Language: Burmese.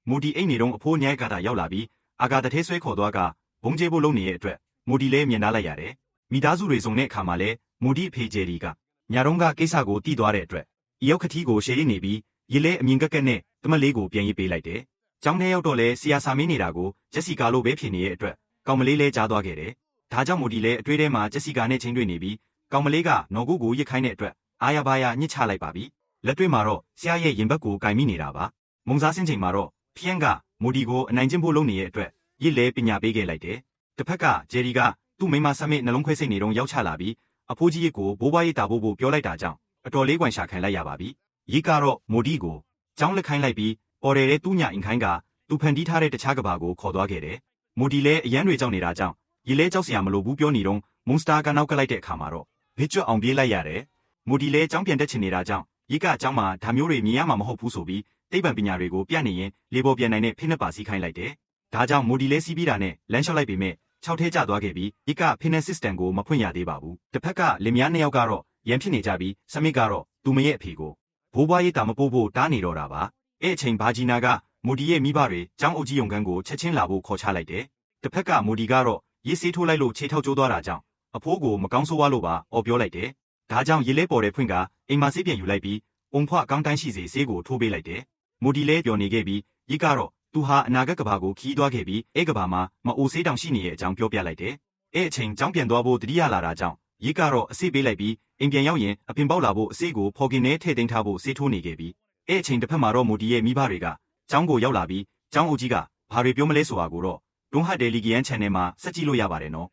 မိုဒီအိမ်နေတော့အဖိုးညိုက်ကတာရောက်လာပြီးအာကာတထဲဆွဲခေါ်သွားကဘုံကျဲဖို့လုပ်နေတဲ့အတွက်မိုဒီလည်းမြင်သားလိုက်ရတယ်။မိသားစုတွေစုံတဲ့အခါမှာလည်းမိုဒီအဖေဂျယ်ရီကညာတုန်းကကိစ္စကိုတီးသွားတဲ့အတွက်ဤရောက်ခတိကိုရှေ့ရနေပြီးရေလဲအမြင်ကက်ကက်နဲ့တမလေးကိုပြန်ရေးပေးလိုက်တယ်။ကျောင်းထဲရောက်တော့လဲဆရာစာမင်းနေတာကိုဂျက်စီကာလိုပဲဖြစ်နေတဲ့အတွက်ကောင်မလေးလဲကြားသွားခဲ့တယ်။ဒါကြောင့်မိုဒီလဲအတွေ့ထဲမှာဂျက်စီကာနဲ့ချင်းတွေ့နေပြီးကောင်မလေးကနော်ကိုကိုရစ်ခိုင်းတဲ့အတွက်အာရပါရညှစ်ချလိုက်ပါပြီ။လက်တွေ့မှာတော့ဆရာရဲ့ရင်ဘတ်ကိုကင်မိနေတာပါ။မုံစားစင်းချိန်မှာတော့ဖျန်းကမိုဒီကိုအနိုင်ကျင့်ဖို့လုပ်နေတဲ့အတွက်ရစ်လဲပညာပေးခဲ့လိုက်တယ်။တစ်ဖက်ကဂျယ်ရီကသူ့မိမဆမ်းမစ်နှလုံးခွဲစိတ်နေတော့ရောက်ချလာပြီးအဖိုးကြီးရစ်ကိုဘိုးဘွားရစ်တာဖို့ပြောလိုက်တာကြောင့်အတော်လေးကွန်ရှာခံလိုက်ရပါပြီ။ရစ်ကတော့မိုဒီကိုကျောင်းလက်ခိုင်းလိုက်ပြီးပေါ်တယ်တဲ့သူ့ညအင်ခိုင်းကသူဖန်တီးထားတဲ့တခြားကဘာကိုခေါ်သွားခဲ့တယ်။မိုဒီလည်းအရန်တွေကြောက်နေတာကြောင့်ရစ်လဲကြောက်စရာမလိုဘူးပြောနေတော့မွန်စတာကနောက်ကလိုက်တဲ့အခါမှာတော့ဘစ်ကျွတ်အောင်ပြေးလိုက်ရတယ်။မိုဒီလည်းကျောင်းပြန်တက်ချင်နေတာကြောင့်ရစ်ကကျောင်းမှာဒါမျိုးတွေမြင်ရမှာမဟုတ်ဘူးဆိုပြီးတိတ်ပံပညာတွေကိုပြနေရင်လေပေါ်ပြန်နိုင်တဲ့ဖိနပ်ပါစီခိုင်းလိုက်တယ်။ဒါကြောင့်မိုဒီလည်းစီးပြီးတာနဲ့လမ်းလျှောက်လိုက်ပေမဲ့၆ထဲကျသွားခဲ့ပြီးရစ်ကဖိနပ် system ကိုမဖွင့်ရသေးပါဘူး။တစ်ဖက်ကလင်မယားနှစ်ယောက်ကတော့ရန်ဖြစ်နေကြပြီးစမစ်ကတော့သူမရဲ့အဖေကိုဘိုးဘွားရစ်တာမပို့ဖို့တားနေတော့တာပါ။အဲ့အချိန်ဘာဂျီနာကမိုဒီရဲ့မိဘတွေကျောင်းအုပ်ကြီးယုံခန်းကိုချက်ချင်းလာဖို့ခေါ်ချလိုက်တယ်။တစ်ဖက်ကမိုဒီကတော့ရစ်ဆေးထိုးလိုက်လို့ခြေထောက်ကျိုးသွားတာကြောင့်အဖိုးကိုမကောင်းဆိုးဝါးလို့ပါအော်ပြောလိုက်တယ်။ဒါကြောင့်ရစ်လဲပေါ်တဲ့ဖွင့်ကအိမ်မဆေးပြန်ယူလိုက်ပြီးအုံဖွားကောင်းတိုင်းရှိစေဆေးကိုထိုးပေးလိုက်တယ်။မိုဒီလဲပျော်နေခဲ့ပြီးရစ်ကတော့သူဟာအနာဂတ်ကဘာကိုခီးသွားခဲ့ပြီးအဲ့ကဘာမှာမအိုဆေးတောင်ရှိနေတဲ့အကြောင်းပြောပြလိုက်တယ်။အဲ့အချိန်ကျောင်းပြန်သွားဖို့တတိယလာတာကြောင့်ရစ်ကတော့အစိပေးလိုက်ပြီးအိမ်ပြန်ရောက်ရင်အပင်ပေါက်လာဖို့အစိကိုဖော်ကင်နဲ့ထည့်သိမ်းထားဖို့ဆေးထိုးနေခဲ့ပြီးအဲ့အချိန်တစ်ဖက်မှာတော့မိုဒီရဲ့မိဘတွေကကျောင်းကိုရောက်လာပြီးကျောင်းအုပ်ကြီးကဘာတွေပြောမလဲဆိုတာကိုတော့ဒွန်းဟတ်တယ်လီဂီယန် channel မှာစက်ကြည့်လို့ရပါတယ်နော်